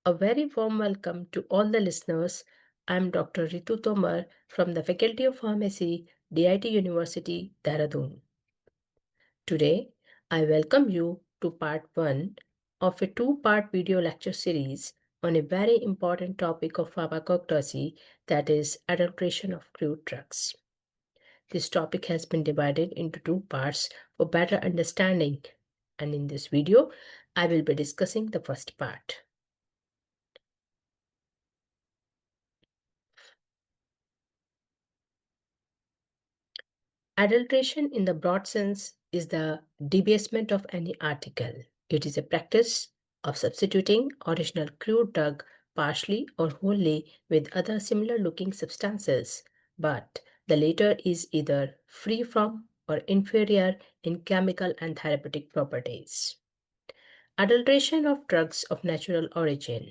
A very warm welcome to all the listeners. I'm Dr. Ritu Tomar from the Faculty of Pharmacy, DIT University, Dehradun. Today, I welcome you to part 1 of a two-part video lecture series on a very important topic of pharmacognosy, that is adulteration of crude drugs. This topic has been divided into two parts for better understanding, and in this video, I will be discussing the first part. Adulteration, in the broad sense, is the debasement of any article. It is a practice of substituting original crude drug partially or wholly with other similar looking substances, but the latter is either free from or inferior in chemical and therapeutic properties. Adulteration of drugs of natural origin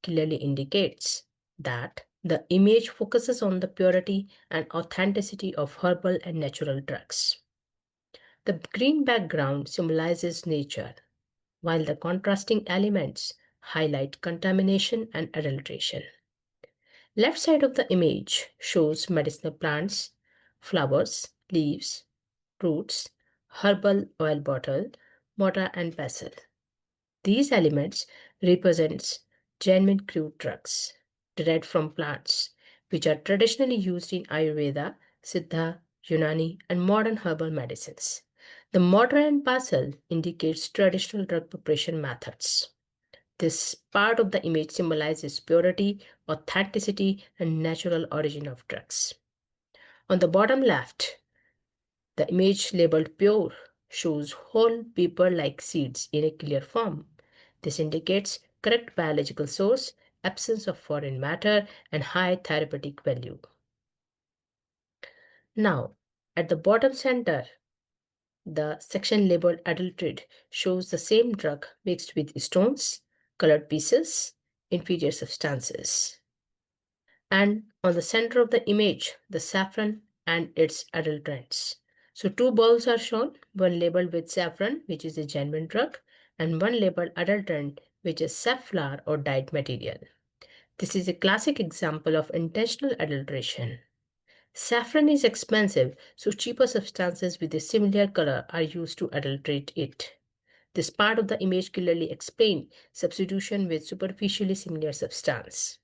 clearly indicates that the image focuses on the purity and authenticity of herbal and natural drugs. The green background symbolizes nature, while the contrasting elements highlight contamination and adulteration. Left side of the image shows medicinal plants, flowers, leaves, roots, herbal oil bottle, mortar and pestle. These elements represent genuine crude drugs derived from plants, which are traditionally used in Ayurveda, Siddha, Unani, and modern herbal medicines. The mortar and pestle indicates traditional drug preparation methods. This part of the image symbolizes purity, authenticity, and natural origin of drugs. On the bottom left, the image labeled pure shows whole paper-like seeds in a clear form. This indicates correct biological source, absence of foreign matter, and high therapeutic value. Now, at the bottom center, the section labeled adulterated shows the same drug mixed with stones, colored pieces, inferior substances. And on the center of the image, the saffron and its adulterants. So two bowls are shown, one labeled with saffron, which is a genuine drug, and one labeled adulterant, which is safflower or dyed material. This is a classic example of intentional adulteration. Saffron is expensive, so cheaper substances with a similar color are used to adulterate it. This part of the image clearly explains substitution with superficially similar substance.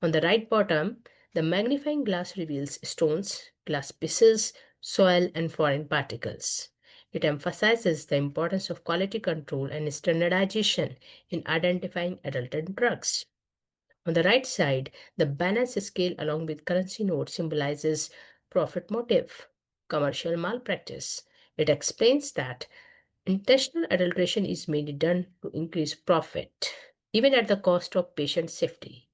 On the right bottom, the magnifying glass reveals stones, glass pieces, soil, and foreign particles. It emphasizes the importance of quality control and standardization in identifying adulterant drugs. On the right side, the balance scale along with currency note symbolizes profit motive, commercial malpractice. It explains that intentional adulteration is mainly done to increase profit, even at the cost of patient safety.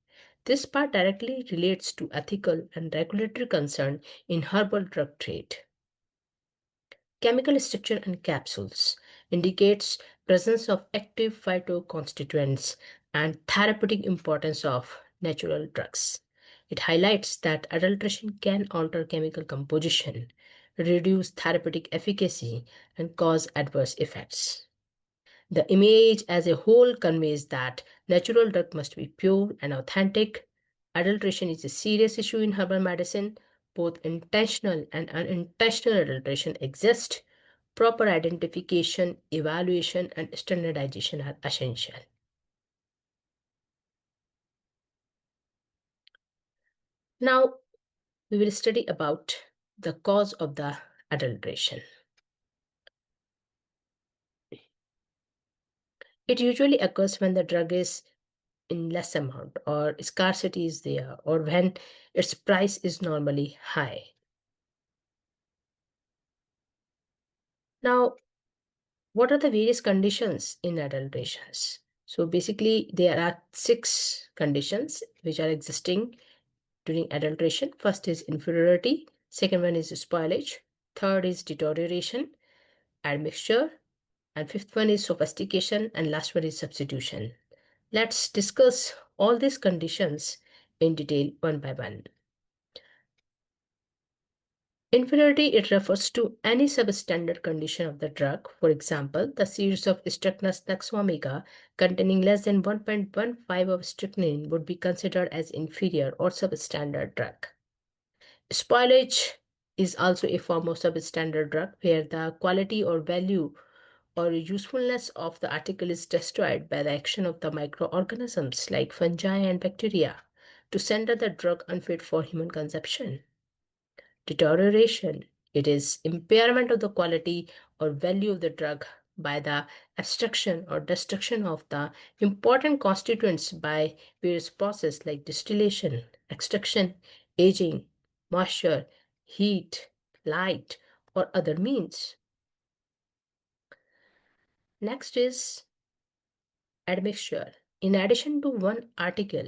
This part directly relates to ethical and regulatory concern in herbal drug trade. Chemical structure and capsules indicates presence of active phytoconstituents and therapeutic importance of natural drugs. It highlights that adulteration can alter chemical composition, reduce therapeutic efficacy, and cause adverse effects. The image as a whole conveys that natural drug must be pure and authentic. Adulteration is a serious issue in herbal medicine. Both intentional and unintentional adulteration exist. Proper identification, evaluation, and standardization are essential. Now, we will study about the cause of the adulteration. It usually occurs when the drug is in less amount or scarcity is there or when its price is normally high. Now, what are the various conditions in adulterations? So basically, there are 6 conditions which are existing during adulteration. First is inferiority, second one is spoilage, third is deterioration, admixture, and fifth one is sophistication, and last one is substitution. Let's discuss all these conditions in detail one by one. Inferiority, it refers to any substandard condition of the drug. For example, the series of strychnos omega containing less than 1.15 of strychnine would be considered as inferior or substandard drug. Spoilage is also a form of substandard drug where the quality or value or usefulness of the article is destroyed by the action of the microorganisms like fungi and bacteria to render the drug unfit for human consumption. Deterioration, it is impairment of the quality or value of the drug by the abstraction or destruction of the important constituents by various processes like distillation, extraction, aging, moisture, heat, light, or other means. Next is admixture. In addition to one article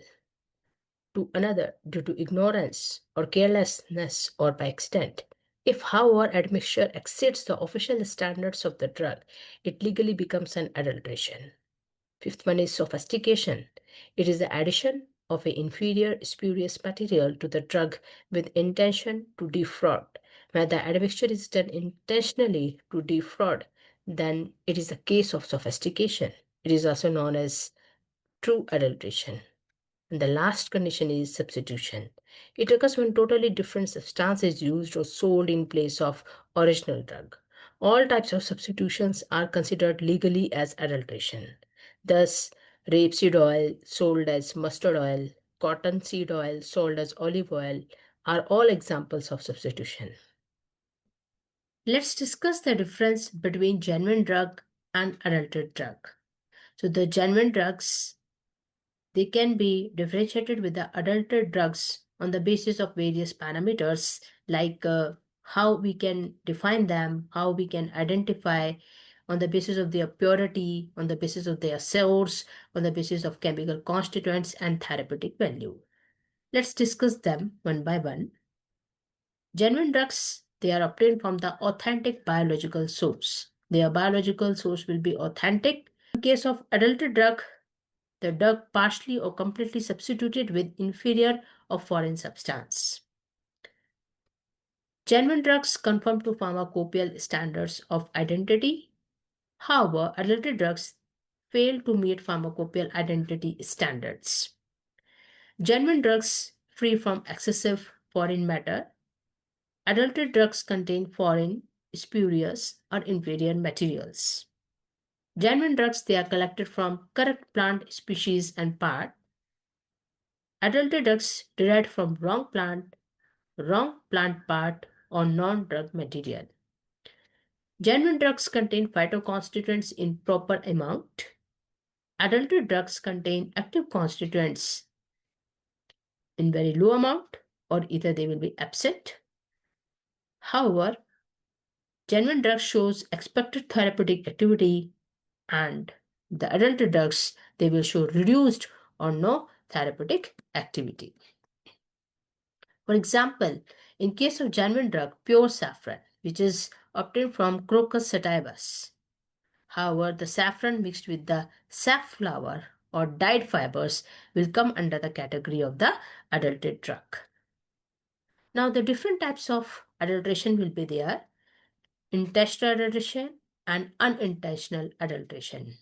to another due to ignorance or carelessness or by accident. If, however, admixture exceeds the official standards of the drug, it legally becomes an adulteration. Fifth one is sophistication. It is the addition of an inferior spurious material to the drug with intention to defraud. When the admixture is done intentionally to defraud, then it is a case of sophistication. It is also known as true adulteration. And the last condition is substitution. It occurs when totally different substance is used or sold in place of original drug. All types of substitutions are considered legally as adulteration. Thus, rapeseed oil sold as mustard oil, cottonseed oil sold as olive oil are all examples of substitution. Let's discuss the difference between genuine drug and adulterated drug. So the genuine drugs, they can be differentiated with the adulterated drugs on the basis of various parameters like how we can define them, how we can identify on the basis of their purity, on the basis of their source, on the basis of chemical constituents and therapeutic value. Let's discuss them one by one. Genuine drugs, they are obtained from the authentic biological source. Their biological source will be authentic. In case of adulterated drug, the drug partially or completely substituted with inferior or foreign substance. Genuine drugs conform to pharmacopoeial standards of identity. However, adulterated drugs fail to meet pharmacopoeial identity standards. Genuine drugs free from excessive foreign matter. Adulterated drugs contain foreign, spurious, or inferior materials. Genuine drugs, they are collected from correct plant species and part. Adulterated drugs derived from wrong plant part, or non-drug material. Genuine drugs contain phytoconstituents in proper amount. Adulterated drugs contain active constituents in very low amount or either they will be absent. However, genuine drugs shows expected therapeutic activity and the adulterated drugs, they will show reduced or no therapeutic activity. For example, in case of genuine drug, pure saffron, which is obtained from Crocus sativus. However, the saffron mixed with the safflower or dyed fibers will come under the category of the adulterated drug. Now, the different types of adulteration will be there: intentional adulteration and unintentional adulteration.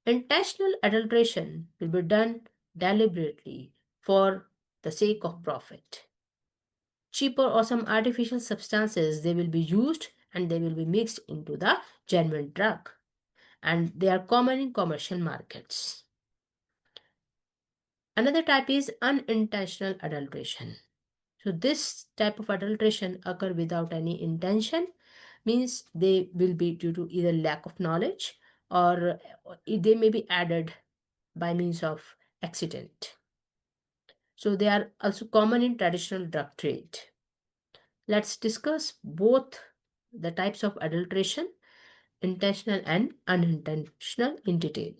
Intentional adulteration will be done deliberately for the sake of profit. Cheaper or some artificial substances, they will be used and they will be mixed into the genuine drug, and they are common in commercial markets. Another type is unintentional adulteration. So this type of adulteration occur without any intention, means they will be due to either lack of knowledge or they may be added by means of accident. So they are also common in traditional drug trade. Let's discuss both the types of adulteration, intentional and unintentional, in detail.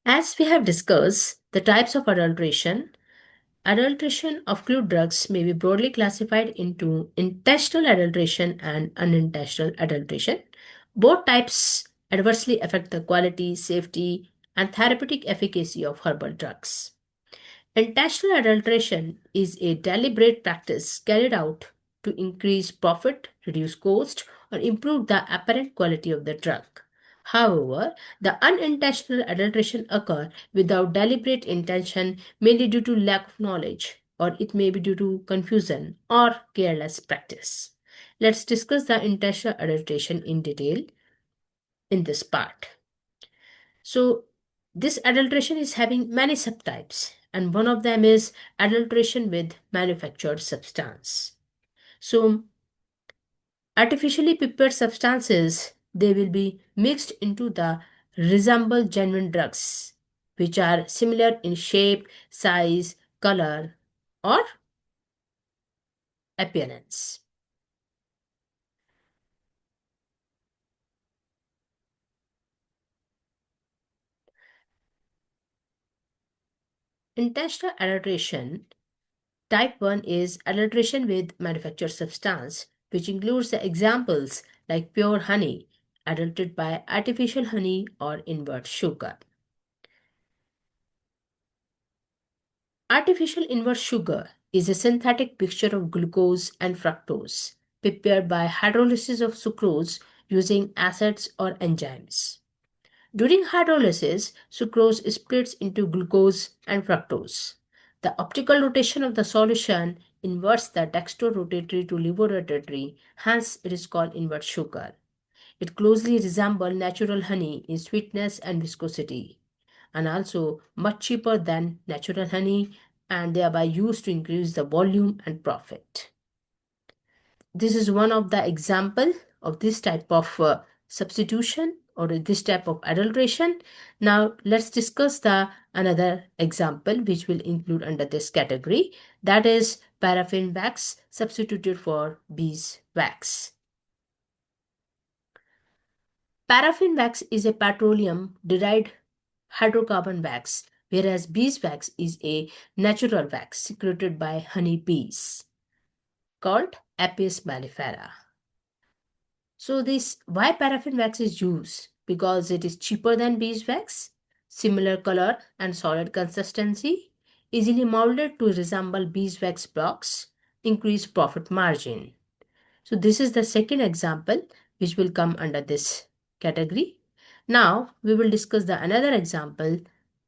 As we have discussed the types of adulteration of crude drugs may be broadly classified into intentional adulteration and unintentional adulteration. Both types adversely affect the quality, safety, and therapeutic efficacy of herbal drugs. Intentional adulteration is a deliberate practice carried out to increase profit, reduce cost, or improve the apparent quality of the drug. However, the unintentional adulteration occur without deliberate intention, mainly due to lack of knowledge, or it may be due to confusion or careless practice. Let's discuss the intentional adulteration in detail in this part. So, this adulteration is having many subtypes, and one of them is adulteration with manufactured substance. So, artificially prepared substances, they will be mixed into the resemble genuine drugs, which are similar in shape, size, color, or appearance. Intentional adulteration type 1 is adulteration with manufactured substance, which includes the examples like pure honey, adulterated by artificial honey or invert sugar. Artificial invert sugar is a synthetic mixture of glucose and fructose prepared by hydrolysis of sucrose using acids or enzymes. During hydrolysis, sucrose splits into glucose and fructose. The optical rotation of the solution inverts the dextrorotatory to levorotatory, hence it is called invert sugar. It closely resembles natural honey in sweetness and viscosity, and also much cheaper than natural honey and thereby used to increase the volume and profit. This is one of the example of this type of substitution or this type of adulteration. Now let's discuss the another example which will include under this category, that is paraffin wax substituted for beeswax. Paraffin wax is a petroleum derived hydrocarbon wax, whereas beeswax is a natural wax secreted by honey bees called Apis mellifera. So this why paraffin wax is used? Because it is cheaper than beeswax, similar color and solid consistency, easily molded to resemble beeswax blocks, increased profit margin. So this is the second example which will come under this category. Now we will discuss the another example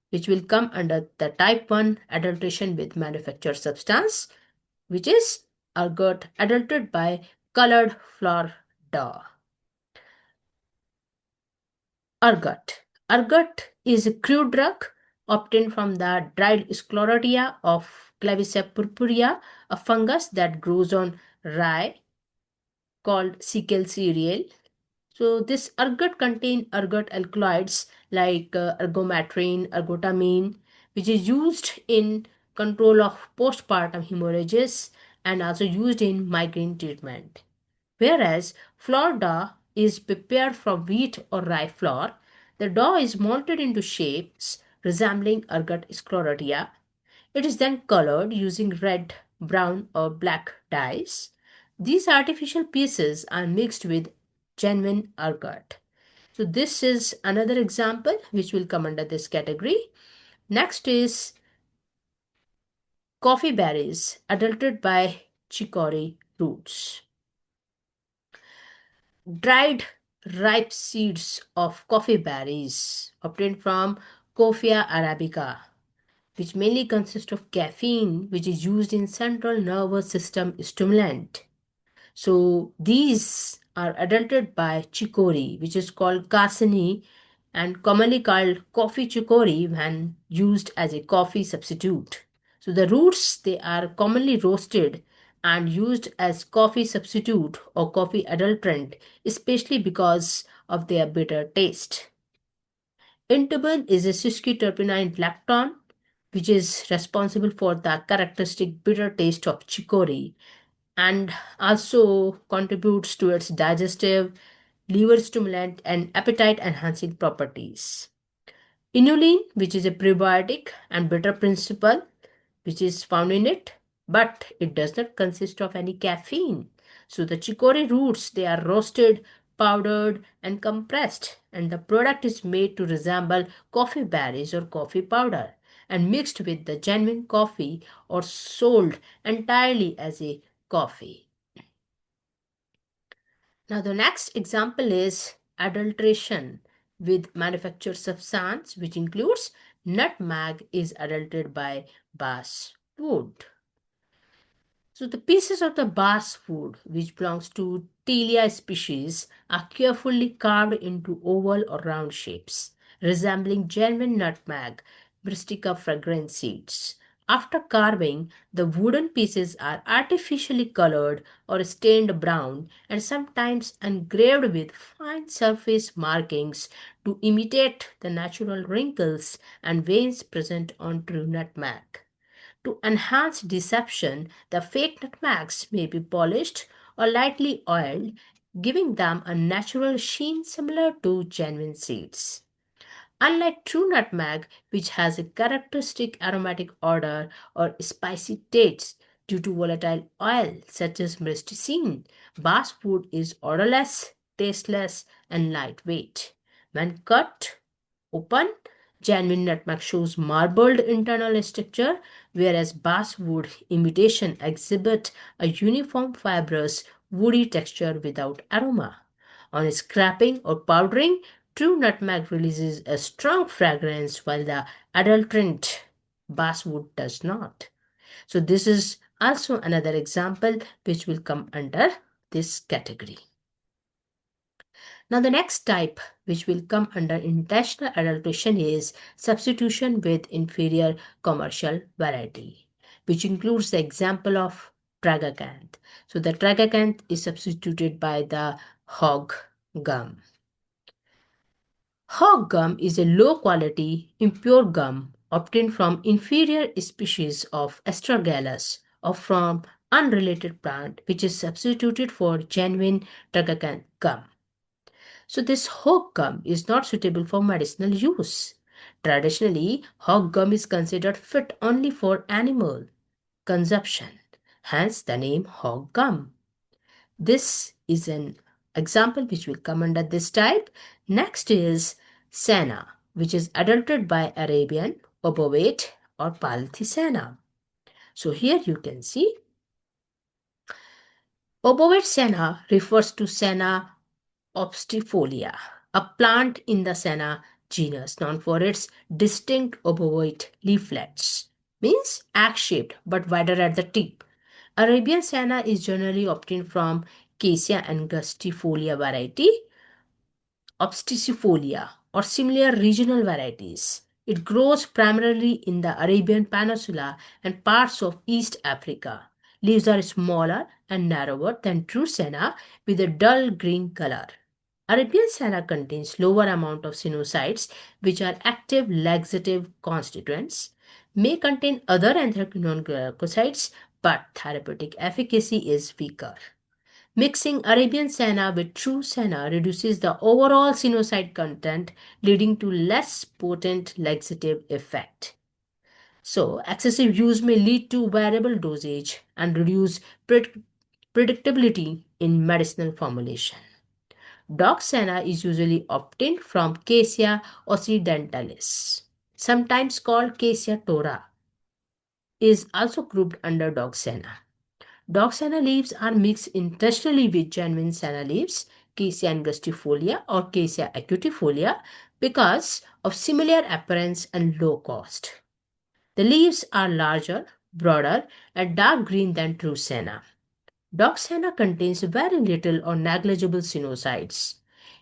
which will come under the type 1 adulteration with manufactured substance, which is ergot adulterated by colored flour dough. Ergot. Ergot is a crude drug obtained from the dried sclerotia of Claviceps purpurea, a fungus that grows on rye called sickle cereal. So this ergot contains ergot alkaloids like ergometrine, ergotamine, which is used in control of postpartum hemorrhages and also used in migraine treatment. Whereas flour dough is prepared from wheat or rye flour, the dough is molded into shapes resembling ergot sclerotia. It is then colored using red, brown, or black dyes. These artificial pieces are mixed with genuine ergot. So this is another example which will come under this category. Next is coffee berries adulterated by chicory roots. Dried ripe seeds of coffee berries obtained from Coffea arabica, which mainly consist of caffeine, which is used in central nervous system stimulant. So these are adulterated by chicory, which is called carsini and commonly called coffee chicory when used as a coffee substitute. So the roots, they are commonly roasted and used as coffee substitute or coffee adulterant, especially because of their bitter taste. Intubin is a sesquiterpenine lactone which is responsible for the characteristic bitter taste of chicory and also contributes to its digestive, liver stimulant, and appetite enhancing properties. Inulin, which is a prebiotic and bitter principle, which is found in it, but it does not consist of any caffeine. So the chicory roots, they are roasted, powdered, and compressed, and the product is made to resemble coffee berries or coffee powder and mixed with the genuine coffee or sold entirely as a coffee. Now, the next example is adulteration with manufactured substance, which includes nutmeg is adulterated by basswood. So the pieces of the basswood, which belongs to Tilia species, are carefully carved into oval or round shapes, resembling genuine nutmeg, mystica fragrance seeds. After carving, the wooden pieces are artificially colored or stained brown and sometimes engraved with fine surface markings to imitate the natural wrinkles and veins present on true nutmeg. To enhance deception, the fake nutmegs may be polished or lightly oiled, giving them a natural sheen similar to genuine seeds. Unlike true nutmeg, which has a characteristic aromatic odor or spicy taste due to volatile oil such as myrcene, basswood is odorless, tasteless, and lightweight. When cut open, genuine nutmeg shows marbled internal structure, whereas basswood imitation exhibit a uniform fibrous, woody texture without aroma. On scraping or powdering, true nutmeg releases a strong fragrance while the adulterant basswood does not. So this is also another example which will come under this category. Now, the next type which will come under intentional adulteration is substitution with inferior commercial variety, which includes the example of tragacanth. So, the tragacanth is substituted by the hog gum. Hog gum is a low quality, impure gum obtained from inferior species of astragalus or from unrelated plant, which is substituted for genuine tragacanth gum. So this hog gum is not suitable for medicinal use. Traditionally, hog gum is considered fit only for animal consumption, hence the name hog gum. This is an example which will come under this type. Next is senna, which is adulterated by Arabian, obovate or Palthisena. So here you can see obovate senna refers to Senna obstifolia, a plant in the Senna genus known for its distinct obovate leaflets, means axe-shaped but wider at the tip. Arabian Senna is generally obtained from Cassia angustifolia variety, obsticifolia, or similar regional varieties. It grows primarily in the Arabian Peninsula and parts of East Africa. Leaves are smaller and narrower than true senna with a dull green color. Arabian senna contains lower amount of sinusides, which are active laxative constituents, may contain other anthraquinone glycosides, but therapeutic efficacy is weaker. Mixing Arabian senna with true senna reduces the overall sinucide content, leading to less potent laxative effect. So, excessive use may lead to variable dosage and reduce predictability in medicinal formulation. Dog senna is usually obtained from Cassia occidentalis, sometimes called Cassia tora, is also grouped under dog senna. Dog senna leaves are mixed intentionally with genuine senna leaves, Cassia angustifolia or Cassia acutifolia, because of similar appearance and low cost. The leaves are larger, broader, and dark green than true senna. Dog senna contains very little or negligible sinusides.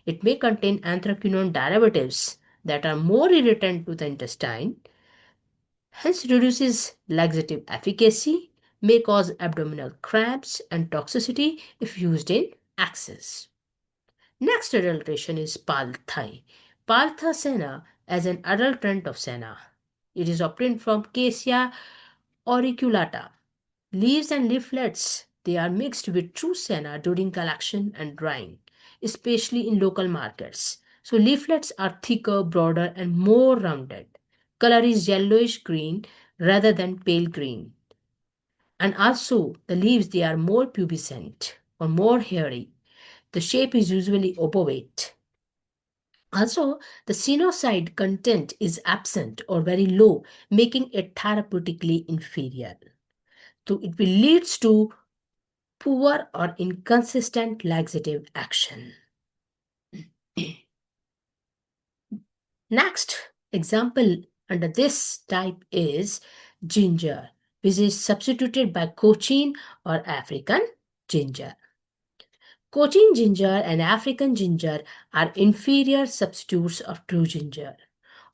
It may contain anthraquinone derivatives that are more irritant to the intestine, hence reduces laxative efficacy, may cause abdominal cramps and toxicity if used in excess. Next adulteration is palthai. Paltha senna as an adulterant of senna. It is obtained from Cassia auriculata. Leaves and leaflets, they are mixed with true senna during collection and drying, especially in local markets. So leaflets are thicker, broader, and more rounded. Color is yellowish green rather than pale green. And also the leaves, they are more pubescent or more hairy. The shape is usually obovate. Also, the sinucide content is absent or very low, making it therapeutically inferior. So it will leads to poor or inconsistent laxative action. Next example under this type is ginger, which is substituted by cochin or African ginger. Cochin ginger and African ginger are inferior substitutes of true ginger.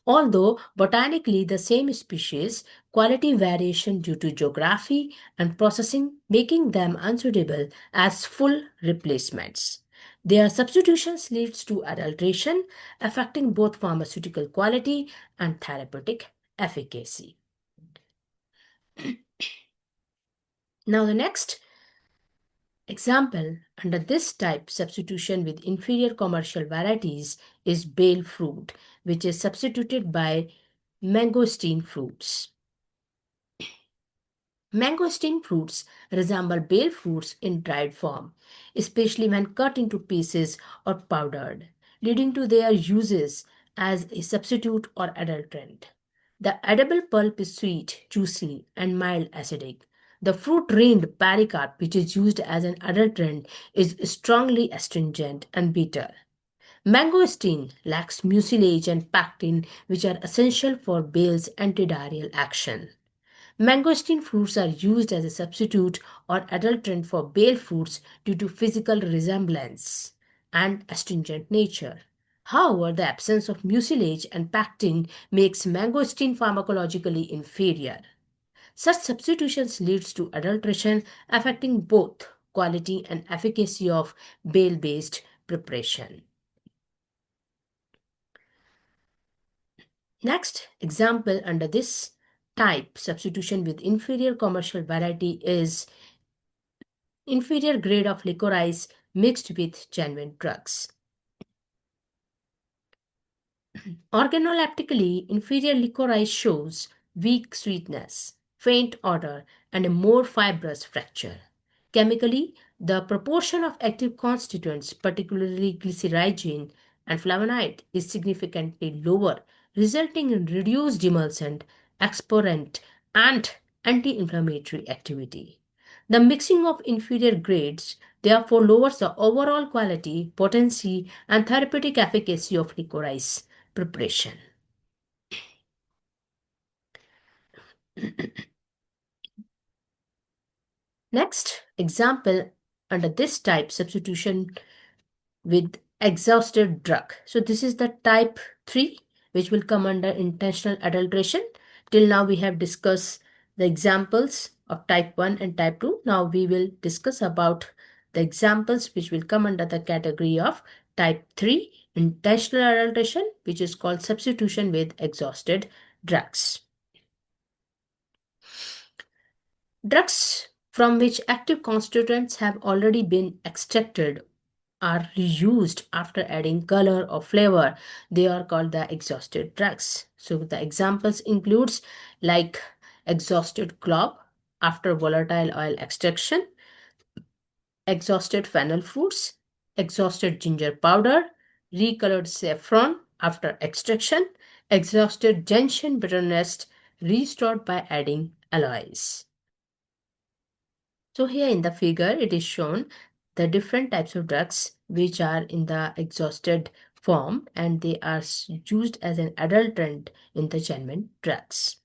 Although botanically the same species, quality variation due to geography and processing making them unsuitable as full replacements. Their substitutions leads to adulteration, affecting both pharmaceutical quality and therapeutic efficacy. Now the next example under this type substitution with inferior commercial varieties is bale fruit, which is substituted by mangosteen fruits. Mangosteen fruits resemble bale fruits in dried form, especially when cut into pieces or powdered, leading to their uses as a substitute or adulterant. The edible pulp is sweet, juicy, and mild acidic. The fruit-rind pericarp, which is used as an adulterant, is strongly astringent and bitter. Mangosteen lacks mucilage and pectin, which are essential for bale's antidiarrheal action. Mangosteen fruits are used as a substitute or adulterant for bale fruits due to physical resemblance and astringent nature. However, the absence of mucilage and pectin makes mangosteen pharmacologically inferior. Such substitutions leads to adulteration affecting both quality and efficacy of bale-based preparation. Next example under this type substitution with inferior commercial variety is inferior grade of licorice mixed with genuine drugs. Organoleptically, inferior licorice shows weak sweetness, faint odor, and a more fibrous fracture. Chemically, the proportion of active constituents, particularly glycyrrhizin and flavonoid, is significantly lower, resulting in reduced emulsant, expirant, and anti-inflammatory activity. The mixing of inferior grades therefore lowers the overall quality, potency, and therapeutic efficacy of licorice preparation. Next example under this type substitution with exhausted drug. So this is the type 3 which will come under intentional adulteration. Till now we have discussed the examples of type 1 and type 2. Now we will discuss about the examples which will come under the category of type 3 intentional adulteration, which is called substitution with exhausted drugs. Drugs from which active constituents have already been extracted are reused after adding color or flavor. They are called the exhausted drugs. So the examples includes like exhausted clove after volatile oil extraction, exhausted fennel fruits, exhausted ginger powder, recolored saffron after extraction, exhausted gentian bitterness restored by adding alloys. So here in the figure, it is shown the different types of drugs which are in the exhausted form and they are used as an adulterant in the genuine drugs.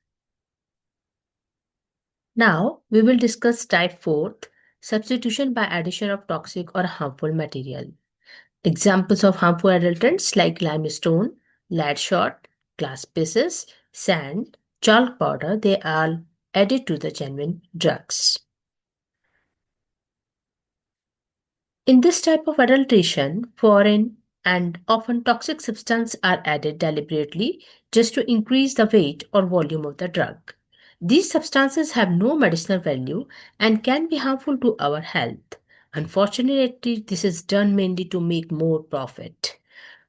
Now we will discuss type 4, substitution by addition of toxic or harmful material. Examples of harmful adulterants like limestone, lead shot, glass pieces, sand, chalk powder, they are added to the genuine drugs. In this type of adulteration, foreign and often toxic substances are added deliberately just to increase the weight or volume of the drug. These substances have no medicinal value and can be harmful to our health. Unfortunately, this is done mainly to make more profit.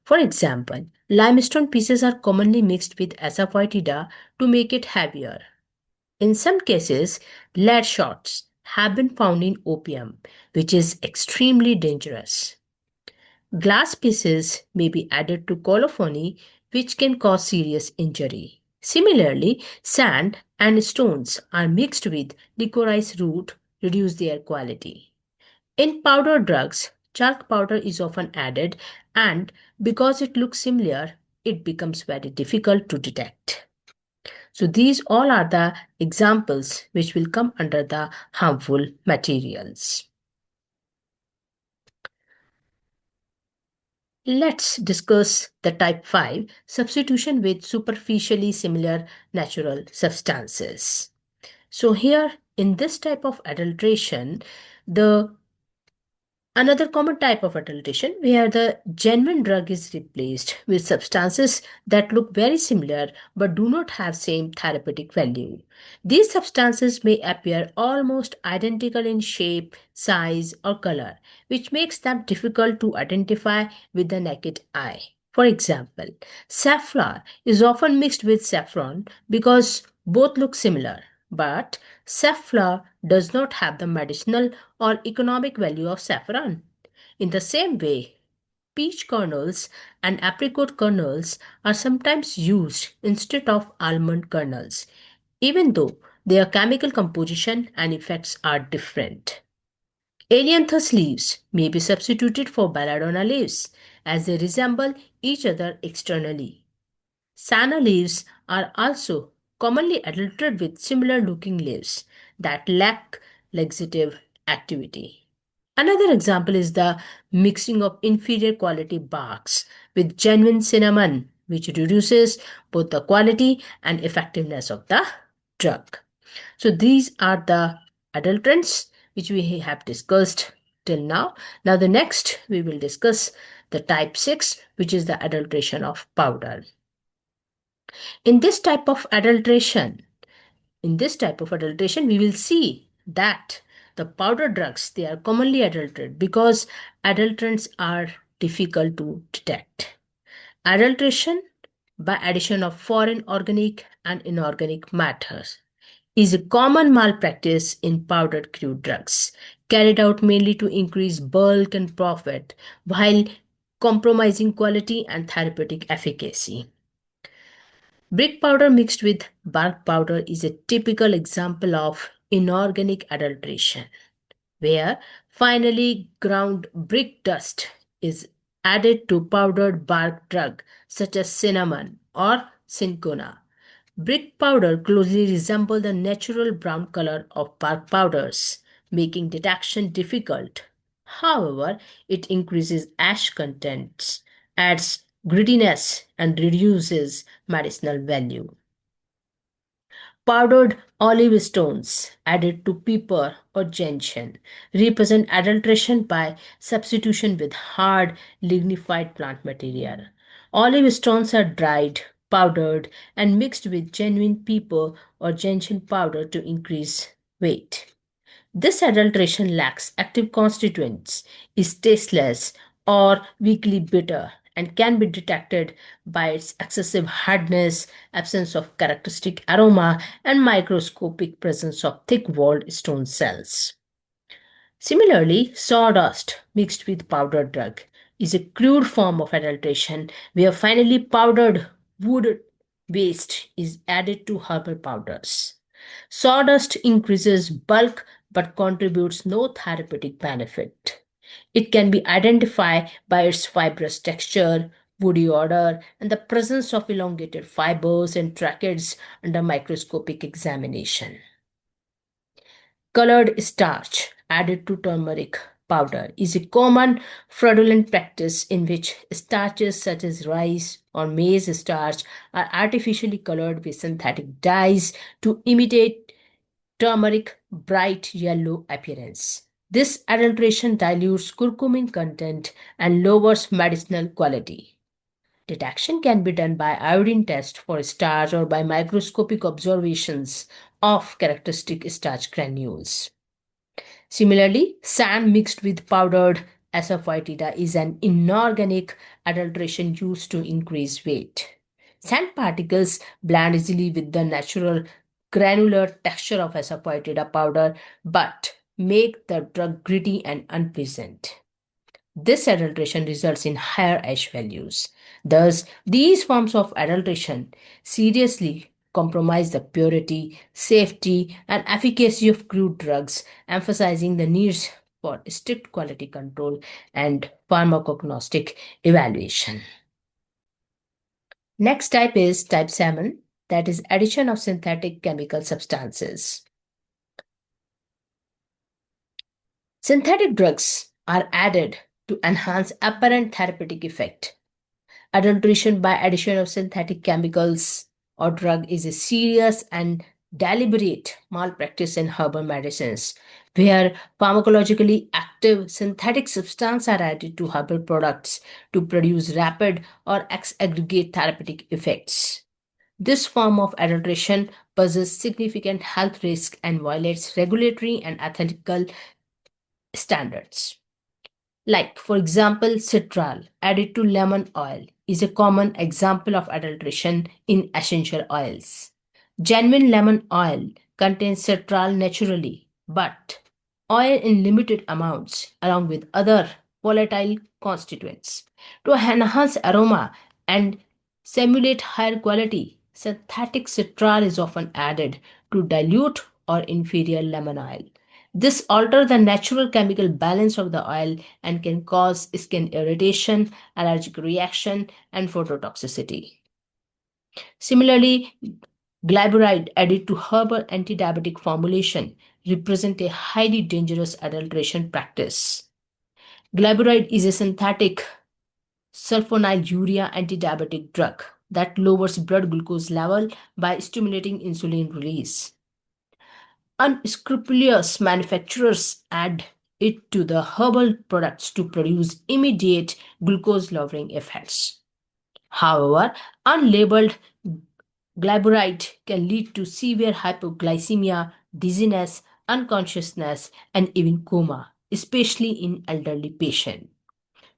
For example, limestone pieces are commonly mixed with asafoetida to make it heavier. In some cases, lead shots have been found in opium, which is extremely dangerous. Glass pieces may be added to colophony, which can cause serious injury. Similarly, sand and stones are mixed with licorice root, reduce their quality. In powder drugs, chalk powder is often added, and because it looks similar, it becomes very difficult to detect. So these all are the examples which will come under the harmful materials. Let's discuss the type 5 substitution with superficially similar natural substances. So here in this type of adulteration, the another common type of adulteration where the genuine drug is replaced with substances that look very similar but do not have same therapeutic value. These substances may appear almost identical in shape, size or color, which makes them difficult to identify with the naked eye. For example, safflower is often mixed with saffron because both look similar, but safflower does not have the medicinal or economic value of saffron. In the same way, peach kernels and apricot kernels are sometimes used instead of almond kernels, even though their chemical composition and effects are different. Ailanthus leaves may be substituted for belladonna leaves as they resemble each other externally. Senna leaves are also commonly adulterated with similar looking leaves that lack laxative activity. Another example is the mixing of inferior quality barks with genuine cinnamon, which reduces both the quality and effectiveness of the drug. So these are the adulterants which we have discussed till now. Now the next we will discuss the type 6, which is the adulteration of powder. In this type of adulteration, we will see that the powder drugs, they are commonly adulterated because adulterants are difficult to detect. Adulteration by addition of foreign organic and inorganic matters is a common malpractice in powdered crude drugs, carried out mainly to increase bulk and profit while compromising quality and therapeutic efficacy. Brick powder mixed with bark powder is a typical example of inorganic adulteration, where finely ground brick dust is added to powdered bark drug such as cinnamon or cinchona. Brick powder closely resembles the natural brown color of bark powders, making detection difficult. However, it increases ash contents, adds grittiness, and reduces medicinal value. Powdered olive stones added to pepper or gentian represent adulteration by substitution with hard lignified plant material. Olive stones are dried, powdered, and mixed with genuine pepper or gentian powder to increase weight. This adulteration lacks active constituents, is tasteless or weakly bitter, and can be detected by its excessive hardness, absence of characteristic aroma, and microscopic presence of thick walled stone cells. Similarly, sawdust mixed with powdered drug is a crude form of adulteration where finely powdered wood waste is added to herbal powders. Sawdust increases bulk but contributes no therapeutic benefit. It can be identified by its fibrous texture, woody odor, and the presence of elongated fibers and tracheids under microscopic examination. Colored starch added to turmeric powder is a common fraudulent practice in which starches such as rice or maize starch are artificially colored with synthetic dyes to imitate turmeric bright yellow appearance. This adulteration dilutes curcumin content and lowers medicinal quality. Detection can be done by iodine test for starch or by microscopic observations of characteristic starch granules. Similarly, sand mixed with powdered asafoetida is an inorganic adulteration used to increase weight. Sand particles blend easily with the natural granular texture of asafoetida powder but make the drug gritty and unpleasant. This adulteration results in higher ash values. Thus, these forms of adulteration seriously compromise the purity, safety, and efficacy of crude drugs, emphasizing the needs for strict quality control and pharmacognostic evaluation. Next type is type 7, that is addition of synthetic chemical substances. Synthetic drugs are added to enhance apparent therapeutic effect. Adulteration by addition of synthetic chemicals or drug is a serious and deliberate malpractice in herbal medicines, where pharmacologically active synthetic substances are added to herbal products to produce rapid or aggregate therapeutic effects. This form of adulteration poses significant health risk and violates regulatory and ethical standards. Like, for example, citral added to lemon oil is a common example of adulteration in essential oils. Genuine lemon oil contains citral naturally, but oil in limited amounts along with other volatile constituents. To enhance aroma and simulate higher quality, synthetic citral is often added to dilute or inferior lemon oil. This alters the natural chemical balance of the oil and can cause skin irritation, allergic reaction, and phototoxicity. Similarly, glyburide added to herbal anti-diabetic formulation represent a highly dangerous adulteration practice. Glyburide is a synthetic sulfonylurea anti-diabetic drug that lowers blood glucose level by stimulating insulin release. Unscrupulous manufacturers add it to the herbal products to produce immediate glucose lowering effects. However, unlabeled glyburide can lead to severe hypoglycemia, dizziness, unconsciousness, and even coma, especially in elderly patients.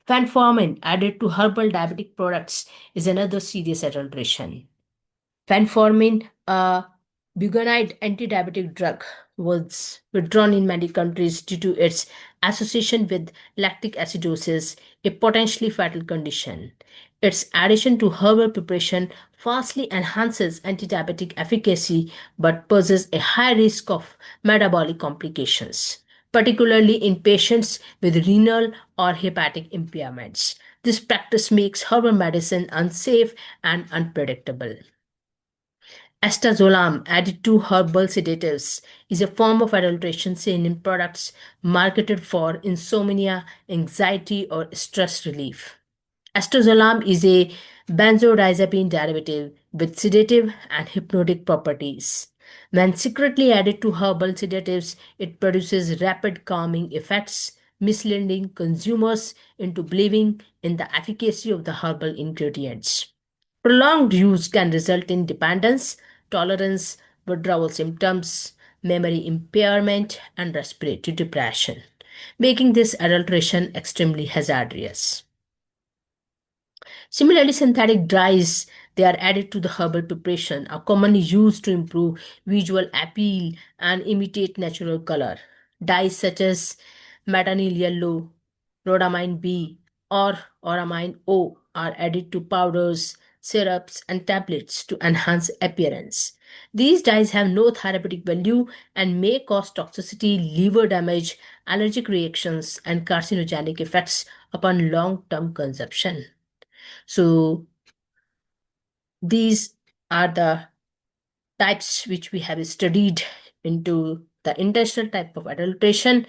Fenformin added to herbal diabetic products is another serious adulteration. Fenformin, a bubonide anti-diabetic drug, was withdrawn in many countries due to its association with lactic acidosis, a potentially fatal condition. Its addition to herbal preparation vastly enhances anti-diabetic efficacy but poses a high risk of metabolic complications, particularly in patients with renal or hepatic impairments. This practice makes herbal medicine unsafe and unpredictable. Astazolam added to herbal sedatives is a form of adulteration seen in products marketed for insomnia, anxiety, or stress relief. Astazolam is a benzodiazepine derivative with sedative and hypnotic properties. When secretly added to herbal sedatives, it produces rapid calming effects, misleading consumers into believing in the efficacy of the herbal ingredients. Prolonged use can result in dependence, tolerance, withdrawal symptoms, memory impairment, and respiratory depression, making this adulteration extremely hazardous. Similarly, synthetic dyes they are added to the herbal preparation are commonly used to improve visual appeal and imitate natural color. Dyes such as metanyl yellow, rhodamine B, or oramine O are added to powders, syrups, and tablets to enhance appearance. These dyes have no therapeutic value and may cause toxicity, liver damage, allergic reactions, and carcinogenic effects upon long term consumption. So, these are the types which we have studied into the intentional type of adulteration.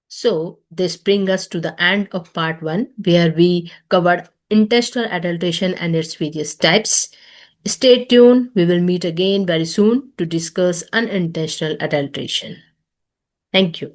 So, this brings us to the end of part 1, where we covered intentional adulteration and its various types. Stay tuned, we will meet again very soon to discuss unintentional adulteration. Thank you.